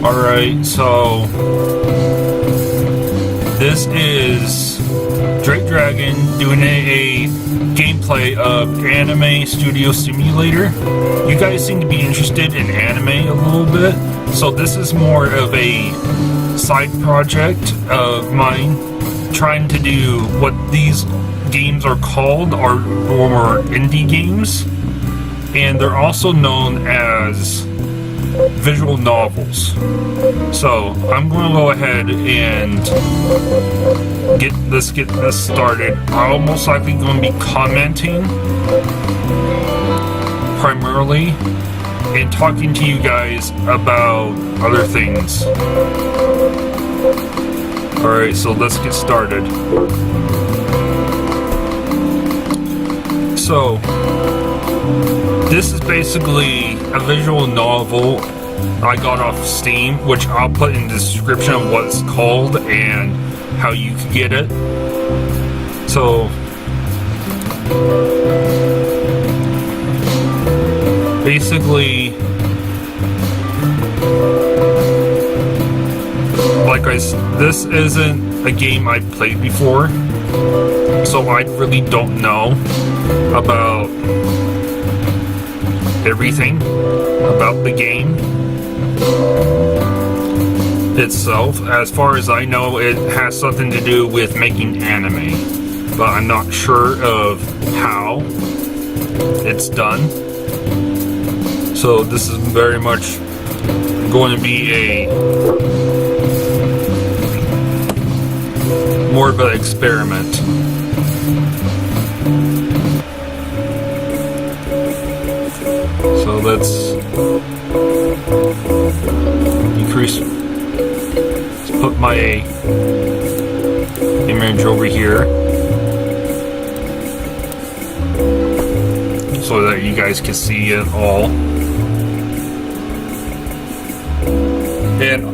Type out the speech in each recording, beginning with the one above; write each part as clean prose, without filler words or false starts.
Alright, so this is Drake Dragon doing a gameplay of Anime Studio Simulator. You guys seem to be interested in anime a little bit, so this is more of a side project of mine, trying to do what these games are called, are more indie games, and they're also known as visual novels. So I'm going to go ahead and get this started. I'm most likely going to be commenting primarily and talking to you guys about other things. Alright, so let's get started. So this is basically a visual novel I got off Steam, which I'll put in the description of what it's called and how you can get it. So basically, this isn't a game I've played before, so I really don't know about everything about the game itself. As far as I know, it has something to do with making anime, but I'm not sure of how it's done. So this is very much going to be a more of an experiment. So let's decrease. Let's put my image over here so that you guys can see it all. And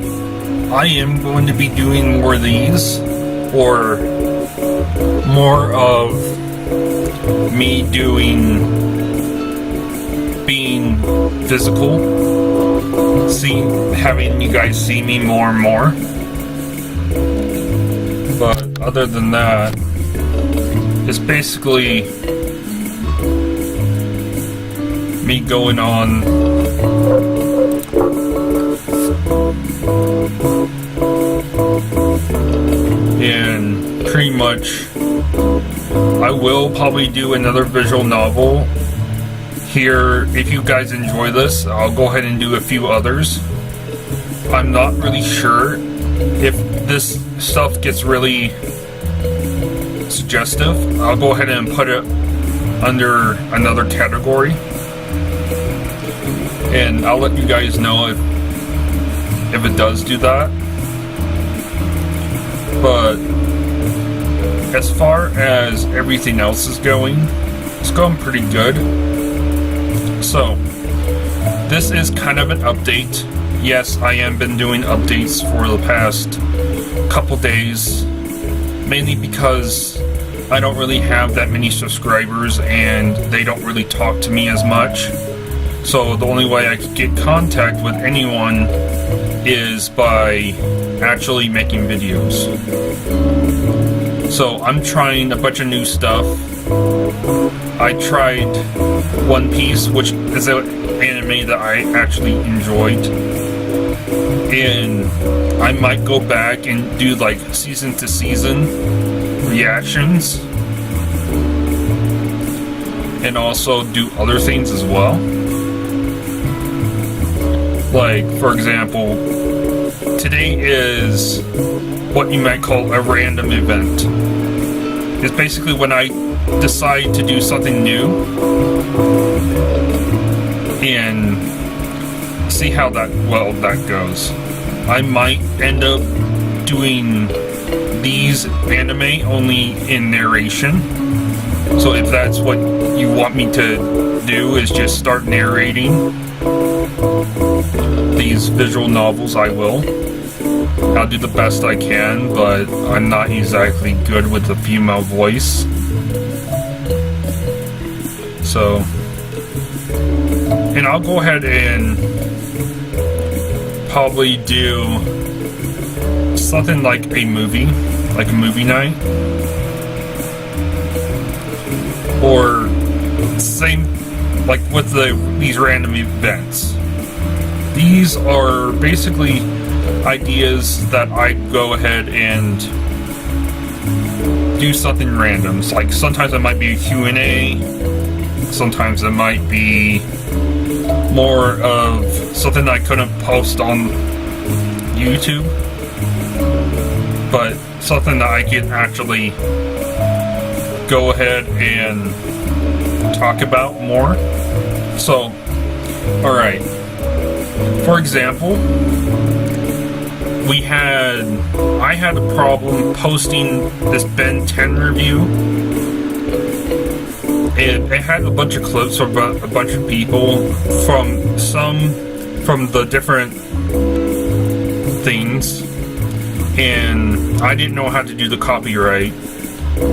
I am going to be doing more of these, or more of me being physical, having you guys see me more and more. But other than that, it's basically me going on and pretty much I will probably do another visual novel here. If you guys enjoy this, I'll go ahead and do a few others. I'm not really sure if this stuff gets really suggestive. I'll go ahead and put it under another category, and I'll let you guys know if it does do that. But as far as everything else is going, it's going pretty good. So this is kind of an update. Yes, I have been doing updates for the past couple days, mainly because I don't really have that many subscribers and they don't really talk to me as much. So the only way I could get contact with anyone is by actually making videos. So I'm trying a bunch of new stuff. I tried One Piece, which is an anime that I actually enjoyed, and I might go back and do like season to season reactions, and also do other things as well. Like, for example, today is what you might call a random event. It's basically when I decide to do something new and see how that goes. I might end up doing these anime only in narration. So if that's what you want me to do, is just start narrating these visual novels, I will. I'll do the best I can, but I'm not exactly good with the female voice. So, and I'll go ahead and probably do something like a movie night, or same like with these random events. These are basically ideas that I go ahead and do something random. It's like sometimes it might be a Q&A, sometimes it might be more of something I couldn't post on YouTube, but something that I can actually go ahead and talk about more. So, alright. For example, I had a problem posting this Ben 10 review. It had a bunch of clips of a bunch of people from the different things, and I didn't know how to do the copyright,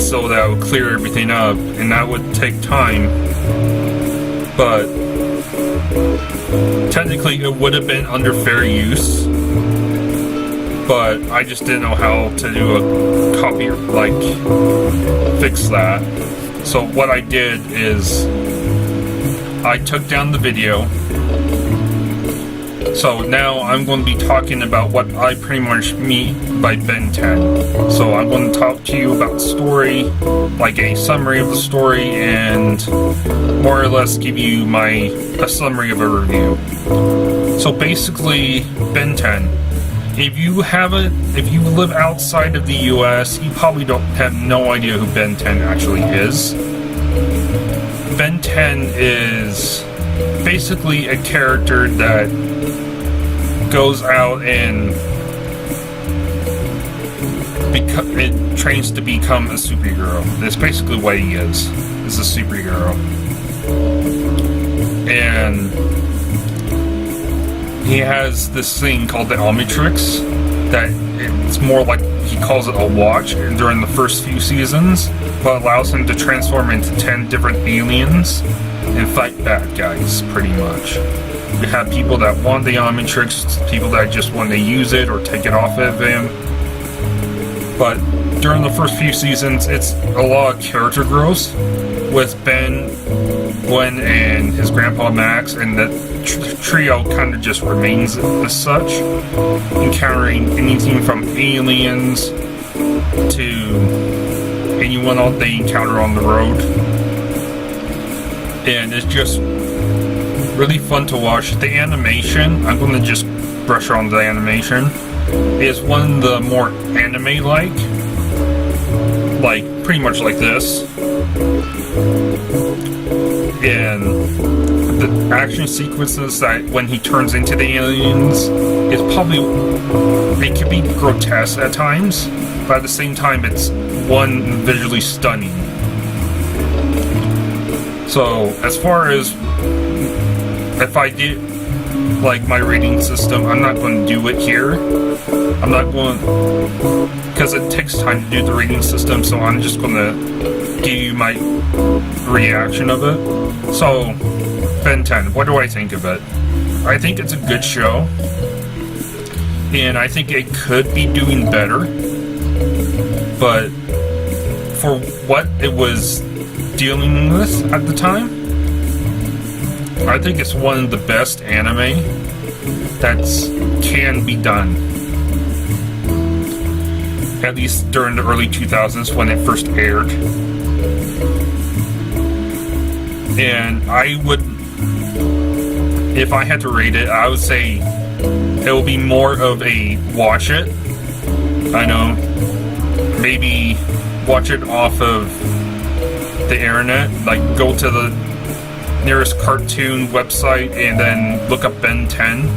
so that would clear everything up, and that would take time. But technically it would have been under fair use, but I just didn't know how to do a copy, like fix that. So what I did is I took down the video. So now I'm going to be talking about what I pretty much mean by Ben 10. So I'm going to talk to you about the story, like a summary of the story, and more or less give you a summary of a review. So basically, Ben 10. If you live outside of the US, you probably have no idea who Ben 10 actually is. Ben 10 is basically a character that goes out and it trains to become a superhero. That's basically what he is a superhero. And he has this thing called the Omnitrix that it's more like, he calls it a watch during the first few seasons, but allows him to transform into 10 different aliens and fight bad guys, pretty much. You have people that want the Omnitrix, people that just want to use it or take it off of him. But during the first few seasons, it's a lot of character growth with Ben, Gwen, and his grandpa Max, and the trio kind of just remains as such, encountering anything from aliens to anyone they encounter on the road. And it's just really fun to watch. The animation, I'm going to just brush on the animation, is one of the more anime-like pretty much like this. And the action sequences that when he turns into the aliens is probably, it can be grotesque at times, but at the same time it's visually stunning. So as far as if I did my rating system, I'm not going to do it here. I'm not going, because it takes time to do the rating system, so I'm just going to give you my reaction of it. So, Ben 10, what do I think of it? I think it's a good show, and I think it could be doing better, but for what it was dealing with at the time, I think it's one of the best anime that can be done. At least during the early 2000s when it first aired. And I would, if I had to rate it, I would say it will be more of a watch it. I know, maybe watch it off of the internet, go to the nearest cartoon website and then look up Ben 10,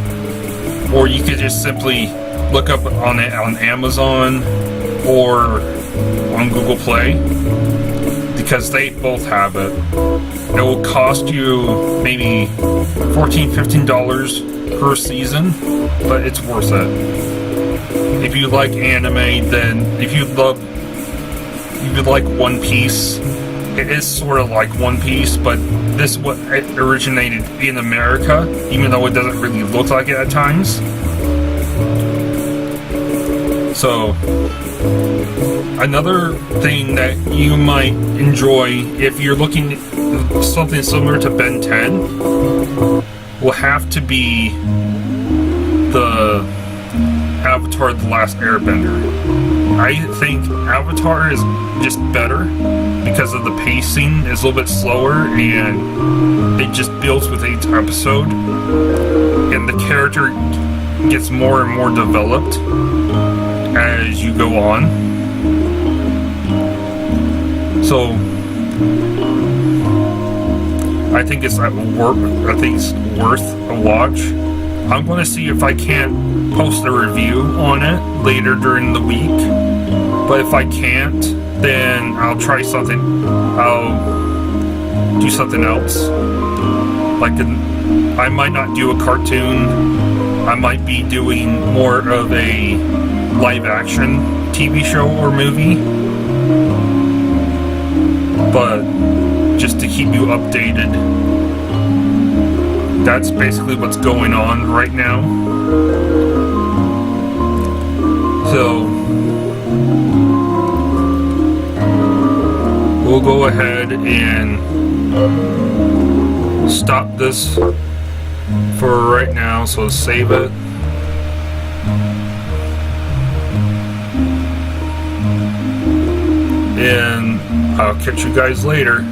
or you could just simply look up on it on Amazon or on Google Play, because they both have it. It will cost you maybe $14-15 per season, but it's worth it. If you like anime, then if you like One Piece, it is sort of like One Piece, but this it originated in America, even though it doesn't really look like it at times. So, another thing that you might enjoy if you're looking at something similar to Ben 10 will have to be the Avatar: The Last Airbender. I think Avatar is just better because of the pacing is a little bit slower and it just builds with each episode, and the character gets more and more developed as you go on. So I think it's worth a watch. I'm going to see if I can't post a review on it later during the week. But if I can't, then I'll try something. I'll do something else. Like I might not do a cartoon. I might be doing more of a live action TV show or movie. But just to keep you updated, that's basically what's going on right now. So we'll go ahead and stop this for right now, so save it. And I'll catch you guys later.